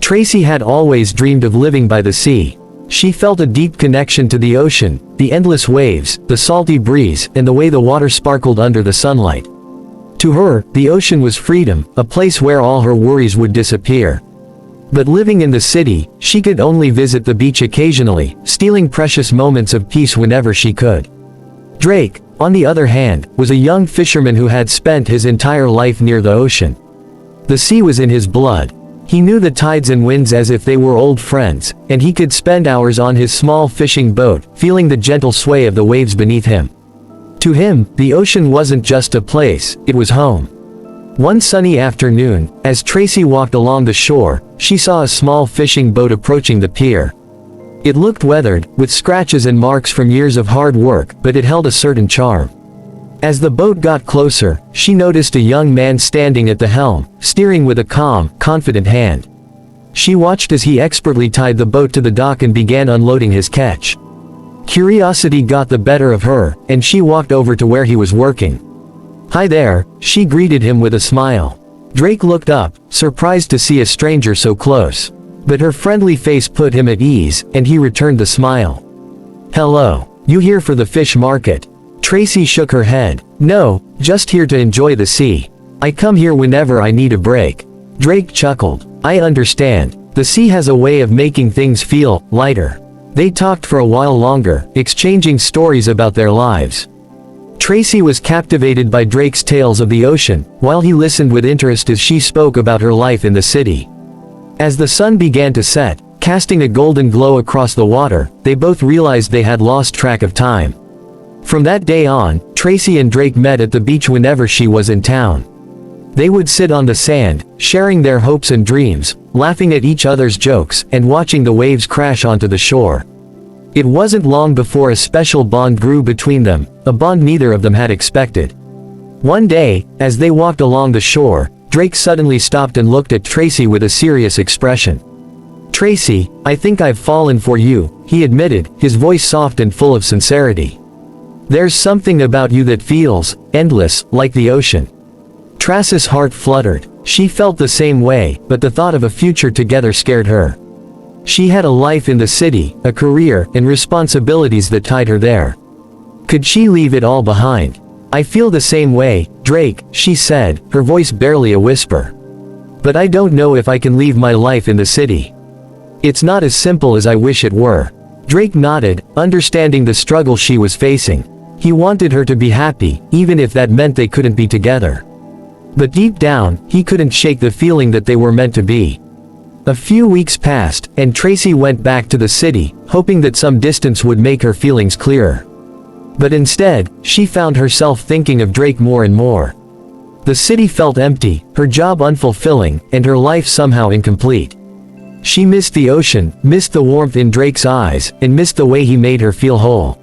Tracy had always dreamed of living by the sea. She felt a deep connection to the ocean, the endless waves, the salty breeze, and the way the water sparkled under the sunlight. To her, the ocean was freedom, a place where all her worries would disappear. But living in the city, she could only visit the beach occasionally, stealing precious moments of peace whenever she could. Drake, on the other hand, was a young fisherman who had spent his entire life near the ocean. The sea was in his blood. He knew the tides and winds as if they were old friends, and he could spend hours on his small fishing boat, feeling the gentle sway of the waves beneath him. To him, the ocean wasn't just a place, it was home. One sunny afternoon, as Tracy walked along the shore, she saw a small fishing boat approaching the pier. It looked weathered, with scratches and marks from years of hard work, but it held a certain charm. As the boat got closer, she noticed a young man standing at the helm, steering with a calm, confident hand. She watched as he expertly tied the boat to the dock and began unloading his catch. Curiosity got the better of her, and she walked over to where he was working. "Hi there," she greeted him with a smile. Drake looked up, surprised to see a stranger so close. But her friendly face put him at ease, and he returned the smile. "Hello. You here for the fish market?" Tracy shook her head. "No, just here to enjoy the sea. I come here whenever I need a break." Drake chuckled. "I understand. The sea has a way of making things feel lighter." They talked for a while longer, exchanging stories about their lives. Tracy was captivated by Drake's tales of the ocean, while he listened with interest as she spoke about her life in the city. As the sun began to set, casting a golden glow across the water, they both realized they had lost track of time. From that day on, Tracy and Drake met at the beach whenever she was in town. They would sit on the sand, sharing their hopes and dreams, laughing at each other's jokes, and watching the waves crash onto the shore. It wasn't long before a special bond grew between them, a bond neither of them had expected. One day, as they walked along the shore, Drake suddenly stopped and looked at Tracy with a serious expression. "Tracy, I think I've fallen for you," he admitted, his voice soft and full of sincerity. "There's something about you that feels endless, like the ocean." Tracy's heart fluttered. She felt the same way, but the thought of a future together scared her. She had a life in the city, a career, and responsibilities that tied her there. Could she leave it all behind? "I feel the same way, Drake," she said, her voice barely a whisper. "But I don't know if I can leave my life in the city. It's not as simple as I wish it were." Drake nodded, understanding the struggle she was facing. He wanted her to be happy, even if that meant they couldn't be together. But deep down, he couldn't shake the feeling that they were meant to be. A few weeks passed, and Tracy went back to the city, hoping that some distance would make her feelings clearer. But instead, she found herself thinking of Drake more and more. The city felt empty, her job unfulfilling, and her life somehow incomplete. She missed the ocean, missed the warmth in Drake's eyes, and missed the way he made her feel whole.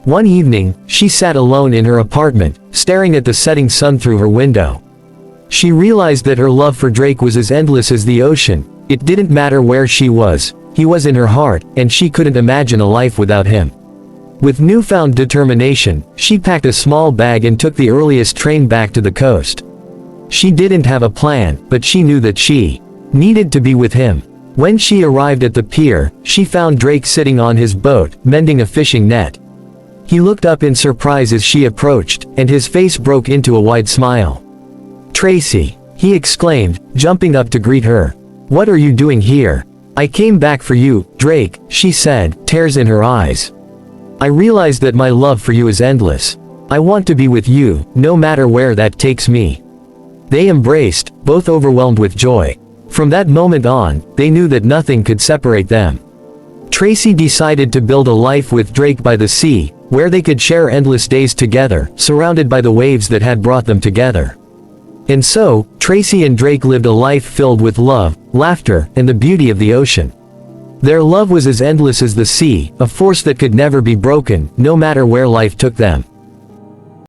One evening, she sat alone in her apartment, staring at the setting sun through her window. She realized that her love for Drake was as endless as the ocean. It didn't matter where she was, he was in her heart, and she couldn't imagine a life without him. With newfound determination, she packed a small bag and took the earliest train back to the coast. She didn't have a plan, but she knew that she needed to be with him. When she arrived at the pier, she found Drake sitting on his boat, mending a fishing net. He looked up in surprise as she approached, and his face broke into a wide smile. "Tracy," he exclaimed, jumping up to greet her. "What are you doing here?" "I came back for you, Drake," she said, tears in her eyes. "I realize that my love for you is endless. I want to be with you, no matter where that takes me." They embraced, both overwhelmed with joy. From that moment on, they knew that nothing could separate them. Tracy decided to build a life with Drake by the sea, where they could share endless days together, surrounded by the waves that had brought them together. And so, Tracy and Drake lived a life filled with love, laughter, and the beauty of the ocean. Their love was as endless as the sea, a force that could never be broken, no matter where life took them.